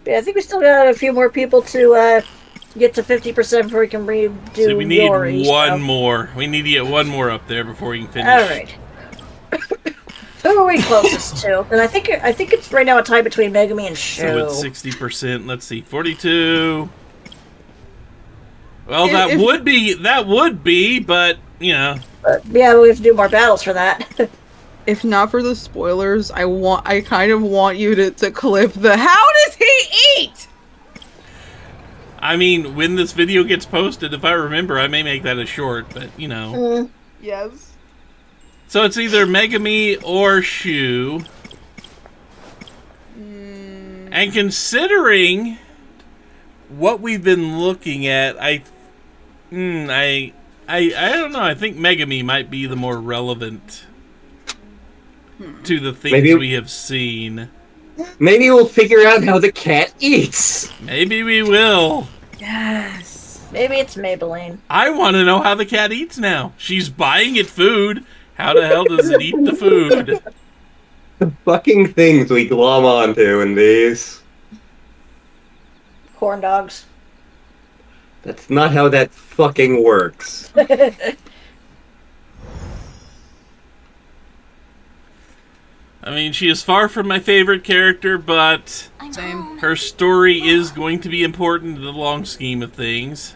Yeah, I think we still got a few more people to get to 50% before we can redo. So we need Yori, one more. We need to get one more up there before we can finish. All right. Who are we closest to? And I think it's right now a tie between Megumi and Shu. So it's 60%. Let's see, 42. Well, that would be, but you know. Yeah, we have to do more battles for that. If not for the spoilers, I kind of want you to clip the how does he eat? I mean, when this video gets posted, if I remember, I may make that a short, but you know. Yes. So it's either Megumi or Shu. And considering what we've been looking at, I don't know. I think Megumi might be the more relevant to the things we have seen. Maybe we'll figure out how the cat eats. Maybe we will. Yes. Maybe it's Maybelline. I want to know how the cat eats now. She's buying it food. How the hell does it eat the food? The fucking things we glom onto in these. Corn dogs. That's not how that fucking works. I mean, she is far from my favorite character, but her story is going to be important in the long scheme of things.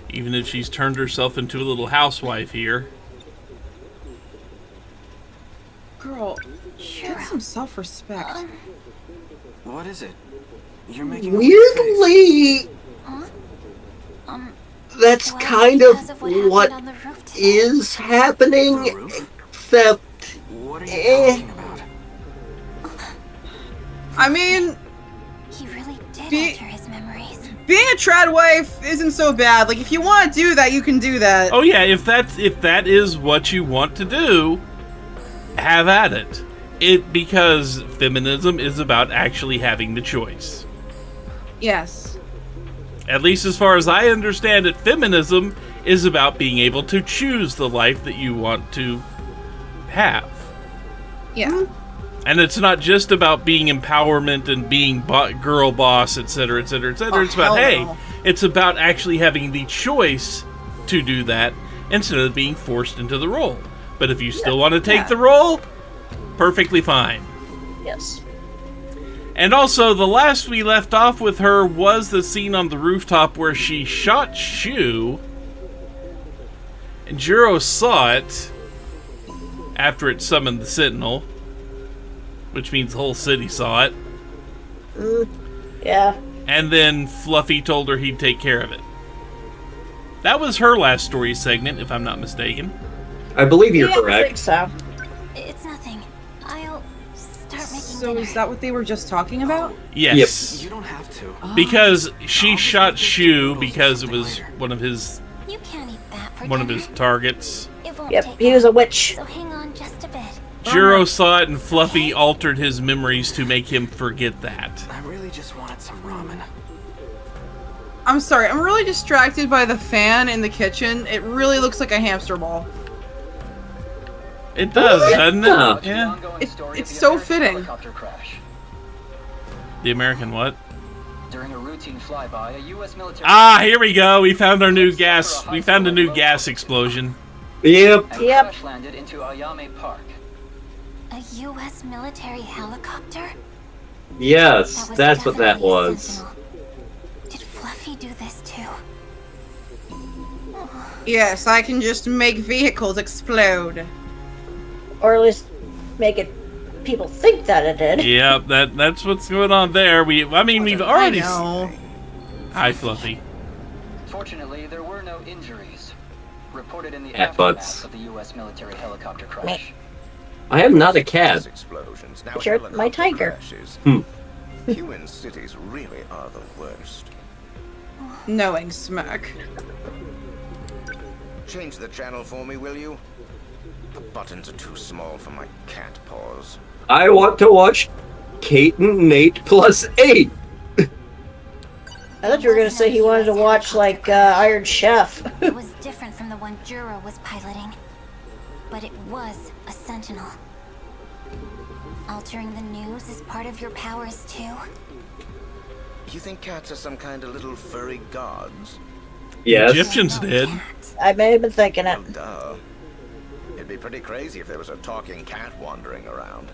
Even if she's turned herself into a little housewife here. Girl, get some self-respect. What is it? You're making weirdly. That's kind of what is happening, except. What are you talking about? I mean, he really did alter his memories. Being a trad wife isn't so bad. Like, if you want to do that, you can do that. Oh yeah, if that is what you want to do, have at it. Because feminism is about actually having the choice. Yes. At least as far as I understand it, feminism is about being able to choose the life that you want to have. Yeah. And it's not just about being empowerment and being girl boss, etc., etc., etc. It's about, hey, it's about actually having the choice to do that instead of being forced into the role. But if you still want to take the role, perfectly fine. Yes. And also, the last we left off with her was the scene on the rooftop where she shot Shu, and Jiro saw it after it summoned the Sentinel, which means the whole city saw it. Yeah. And then Fluffy told her he'd take care of it. That was her last story segment, if I'm not mistaken. I believe you're correct. I think so. It's nothing. I'll start making So dinner. is that what they were just talking about? Yes. You don't have to. Because she shot Shu because it was one of his You can't eat that for one of dinner. his targets. It won't Yep, take he was a long, witch. So hang on just a bit. Jiro saw it and Fluffy altered his memories to make him forget that. I really just wanted some ramen. I'm sorry, I'm really distracted by the fan in the kitchen. It really looks like a hamster ball. It does, doesn't it? Yeah. It's so fitting. The American what? During a routine flyby, a U.S. military... Ah, here we go. We found our new gas. We found a new gas explosion. Yep. Crash landed into Ayame Park. A U.S. military helicopter? Yes, that's what that definitely a was. Sentinel. Did Fluffy do this too? Yes, I can just make vehicles explode. Or at least make it people think that it did. Yep, that's what's going on there. We've already. I know. Hi, Fluffy. Fortunately, there were no injuries reported in the Cat aftermath butts. of the U.S. military helicopter crash. I am not a cat. Explosions. Now But you're my tiger. crashes. Hmm. Human cities really are the worst. Knowing smack. Change the channel for me, will you? The buttons are too small for my cat paws. I want to watch Kate and Nate plus 8. I thought you were going to say he wanted to watch, like, Iron Chef. It was different from the one Juro was piloting. but it was a Sentinel. Altering the news is part of your powers too? You think cats are some kind of little furry gods? Yes. Egyptians did. I may have been thinking it. Well, duh. It'd be pretty crazy if there was a talking cat wandering around.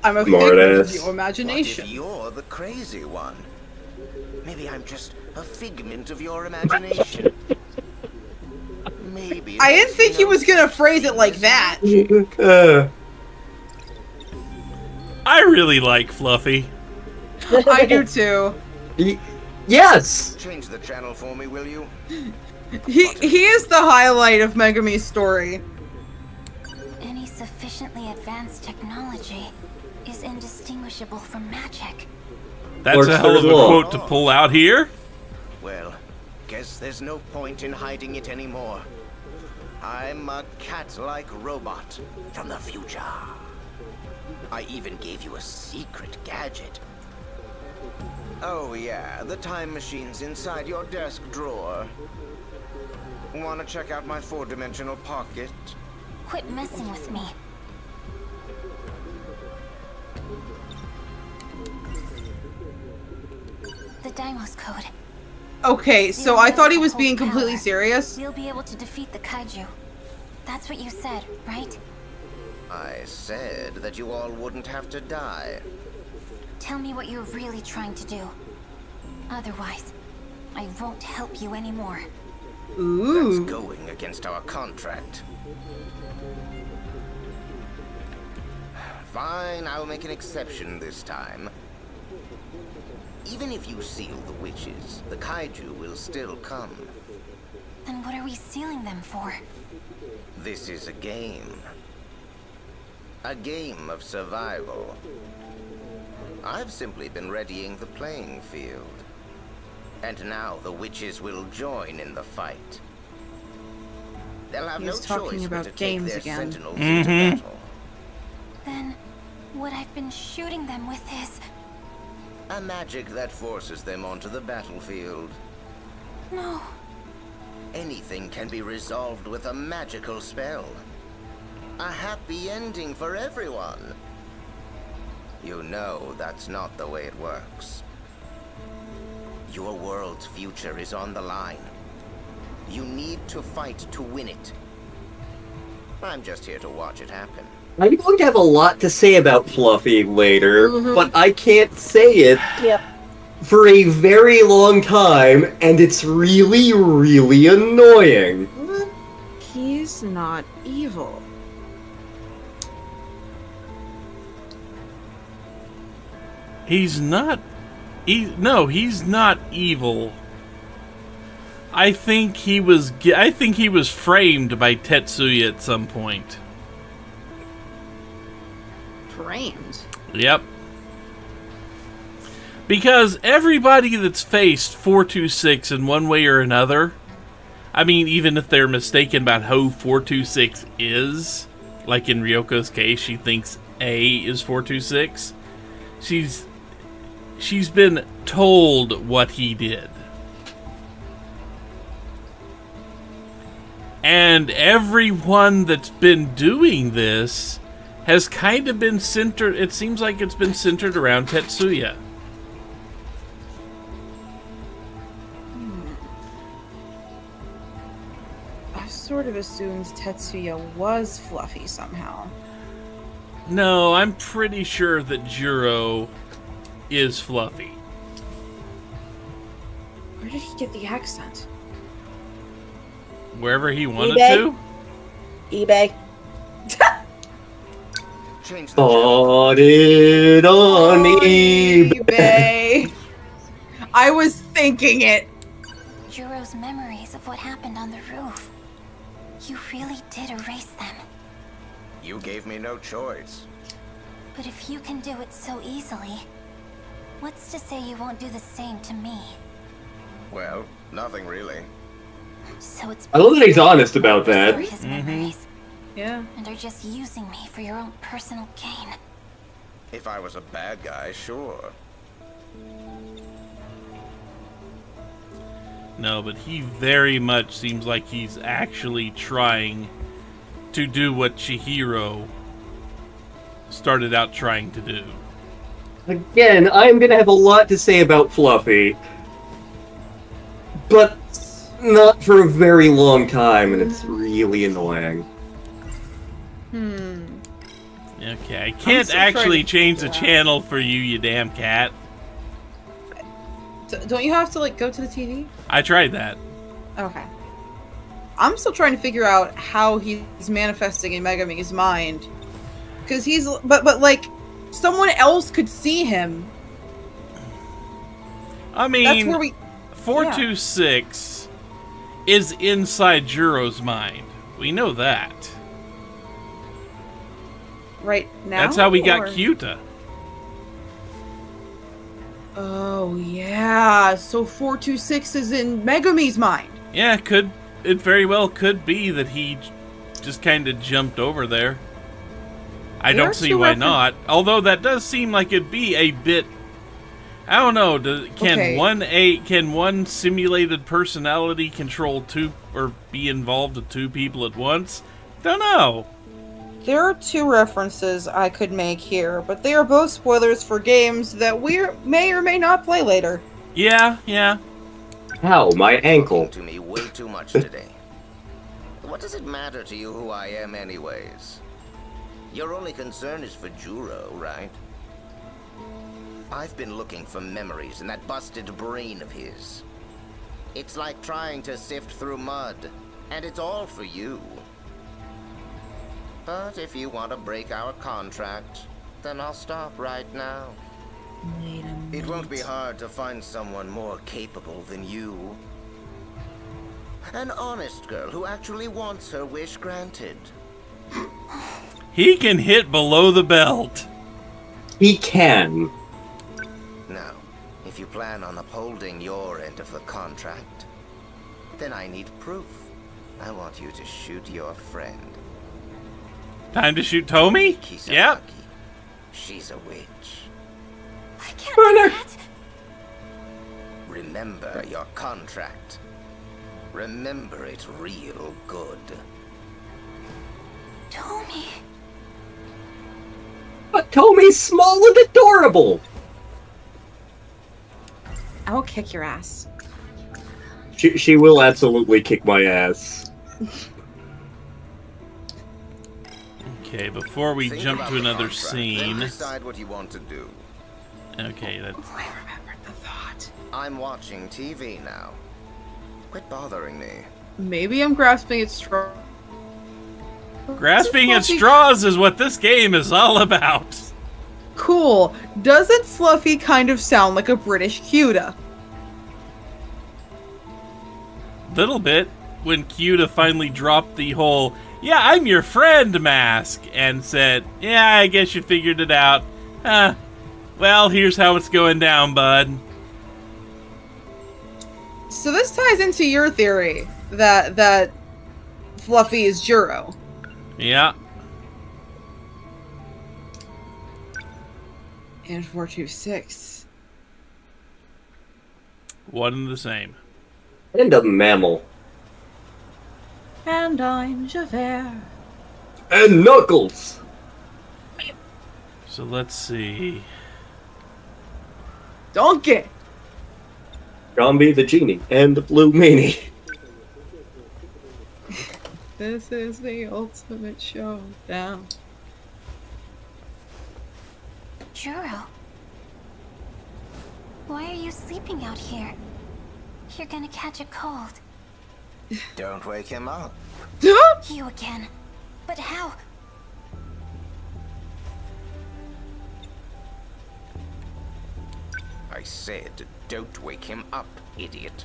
I'm a Smart figment of ass. your What imagination. if you're the crazy one? Maybe I'm just a figment of your imagination. Maybe. I didn't there's think he no was gonna such phrase it thing like as that. I really like Fluffy. I do too. Yes. Change the channel for me, will you? He is the highlight of Megumi's story. Any sufficiently advanced technology is indistinguishable from magic. That's Or a hell of a third law. quote to pull out here. Well, guess there's no point in hiding it anymore. I'm a cat-like robot from the future. I even gave you a secret gadget. Oh yeah, the time machine's inside your desk drawer. Wanna check out my 4-dimensional pocket? Quit messing with me. The Deimos code. Okay, so I thought he was being completely serious. We'll be able to defeat the kaiju. That's what you said, right? I said that you all wouldn't have to die. Tell me what you're really trying to do. Otherwise, I won't help you anymore. That's Ooh. going against our contract. Fine, I'll make an exception this time. Even if you seal the witches, the kaiju will still come. Then what are we sealing them for? This is a game. A game of survival. I've simply been readying the playing field. And now the witches will join in the fight. They'll have no He's talking choice about but to take games their again. sentinels into battle. Then, what I've been shooting them with is... A magic that forces them onto the battlefield. No. Anything can be resolved with a magical spell. A happy ending for everyone. You know that's not the way it works. Your world's future is on the line. You need to fight to win it. I'm just here to watch it happen. I'm going to have a lot to say about Fluffy later, but I can't say it Yep. for a very long time, and it's really, really annoying. He's not evil. He's not. No, he's not evil. I think he was. I think he was framed by Tetsuya at some point. Framed. Yep. Because everybody that's faced 426 in one way or another, I mean, even if they're mistaken about who 426 is, like in Ryoko's case, she thinks A is 426. She's been told what he did. And everyone that's been doing this has kind of been centered, it seems like it's been centered around Tetsuya. I sort of assumed Tetsuya was Fluffy somehow. No, I'm pretty sure that Juro is Fluffy. Where did he get the accent? Wherever he wanted eBay. to. eBay. Change the Bought it on eBay. eBay. I was thinking it. Juro's memories of what happened on the roof. You really did erase them. You gave me no choice. But if you can do it so easily, what's to say you won't do the same to me? Well, nothing really. So it's I love that he's honest about that. Restore his memories Yeah. and are just using me for your own personal gain. If I was a bad guy, sure. No, but he very much seems like he's actually trying to do what Chihiro started out trying to do. Again, I'm gonna have a lot to say about Fluffy, but not for a very long time, and it's really annoying. Okay, I can't actually change the channel for you, you damn cat. Don't you have to, like, go to the TV? I tried that. Okay. I'm still trying to figure out how he's manifesting in Megumi's mind. Because he's... But, like, someone else could see him. I mean, that's where we... 426 is inside Juro's mind. We know that. Right now? That's how we got Kyuta. Oh, yeah. So 426 is in Megumi's mind. Yeah, it very well could be that he just kind of jumped over there. I don't see why not. Although that does seem like it'd be a bit... I don't know. Can one simulated personality control two or be involved with two people at once? Don't know. There are two references I could make here, but they are both spoilers for games that we may or may not play later. Yeah, yeah. Ow, my ankle. To me way too much today. What does it matter to you who I am anyways? Your only concern is for Juro, right? I've been looking for memories in that busted brain of his. It's like trying to sift through mud, and it's all for you. But if you want to break our contract, then I'll stop right now. Wait a minute. It won't be hard to find someone more capable than you. An honest girl who actually wants her wish granted. He can hit below the belt. He can. Now, if you plan on upholding your end of the contract, then I need proof. I want you to shoot your friend. Time to shoot Tomi? Kisaragi. Yep. She's a witch. I can't do that. Remember your contract. Remember it real good. Tomi. But Tomi's small and adorable! I will kick your ass. She will absolutely kick my ass. Okay, before we Think jump about to the another contract, scene. then decide what you want to do. Okay, that's... I remembered the thought. I'm watching TV now. Quit bothering me. Maybe I'm grasping at straw. Grasping at straws is what this game is all about. Cool. Doesn't Fluffy kind of sound like a British Cuda? Little bit. When Kyuta finally dropped the whole, yeah, I'm your friend mask, and said, yeah, I guess you figured it out. Well, here's how it's going down, bud. So this ties into your theory that Fluffy is Juro. Yeah. And 426. One and the same. And a mammal. And I'm Javert. And Knuckles! So let's see. Donkey! Gombi the Genie and the Blue Meanie. This is the ultimate showdown. Juro. Why are you sleeping out here? You're gonna catch a cold. Don't wake him up. You again. But how? I said, don't wake him up, idiot.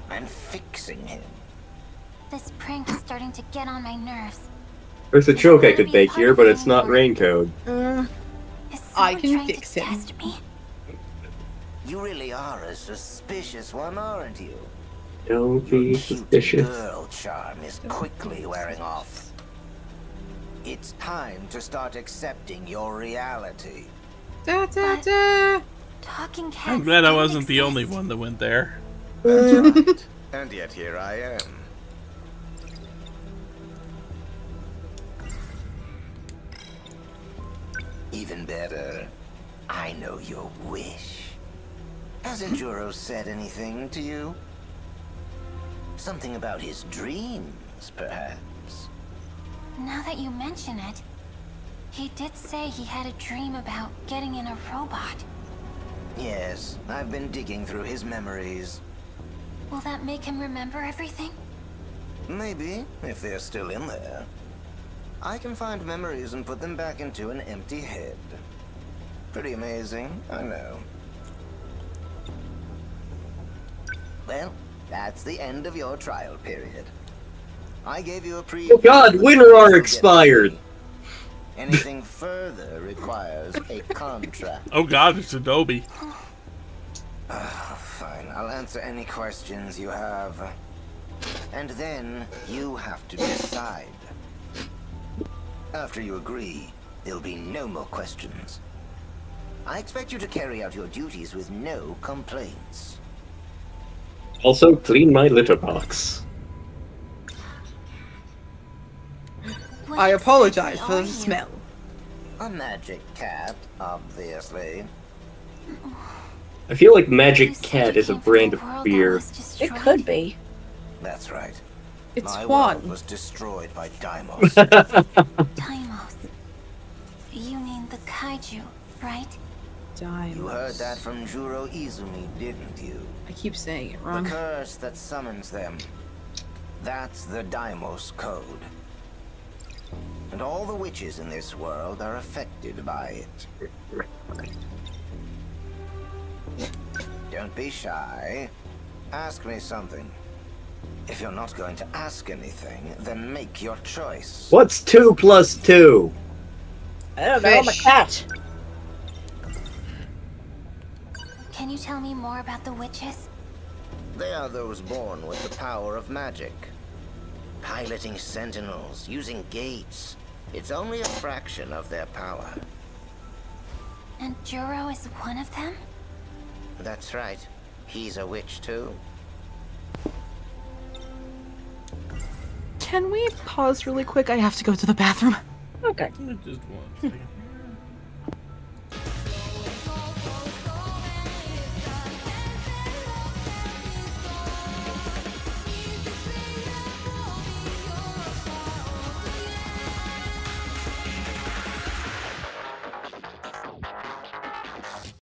I'm fixing him. This prank is starting to get on my nerves. There's a joke I could make here, but it's not rain code. Is I someone can trying fix to him. test me? You really are a suspicious one, aren't you? Don't be Cute suspicious. girl charm is quickly wearing off. It's time to start accepting your reality. Da, da, da. Talking cats. I'm glad I don't wasn't the only exist. one that went there. That's right. And yet here I am. Even better, I know your wish. Hasn't Juro said anything to you? Something about his dreams, perhaps? Now that you mention it, he did say he had a dream about getting in a robot. Yes, I've been digging through his memories. Will that make him remember everything? Maybe, if they're still in there. I can find memories and put them back into an empty head. Pretty amazing, I know. Well, that's the end of your trial period. I gave you a preview. Oh god, WinRAR expired! Anything further requires a contract. Oh god, it's Adobe. Fine, I'll answer any questions you have. And then you have to decide. After you agree, there'll be no more questions. I expect you to carry out your duties with no complaints. Also, clean my litter box. I apologize for the smell. A magic cat, obviously. I feel like Magic Cat is a brand of beer. It could be. That's right. It's My Juan. world was destroyed by Deimos. Deimos. You mean the kaiju, right? You heard that from Juro Izumi, didn't you? I keep saying it The wrong. curse that summons them. That's the Deimos code. And all the witches in this world are affected by it. Don't be shy. Ask me something. If you're not going to ask anything, then make your choice. What's 2 plus 2? I don't know, I'm a Fish. cat. Can you tell me more about the witches? They are those born with the power of magic. Piloting Sentinels, using gates. It's only a fraction of their power. And Juro is one of them? That's right. He's a witch too. Can we pause really quick? I have to go to the bathroom. Okay. Just one second.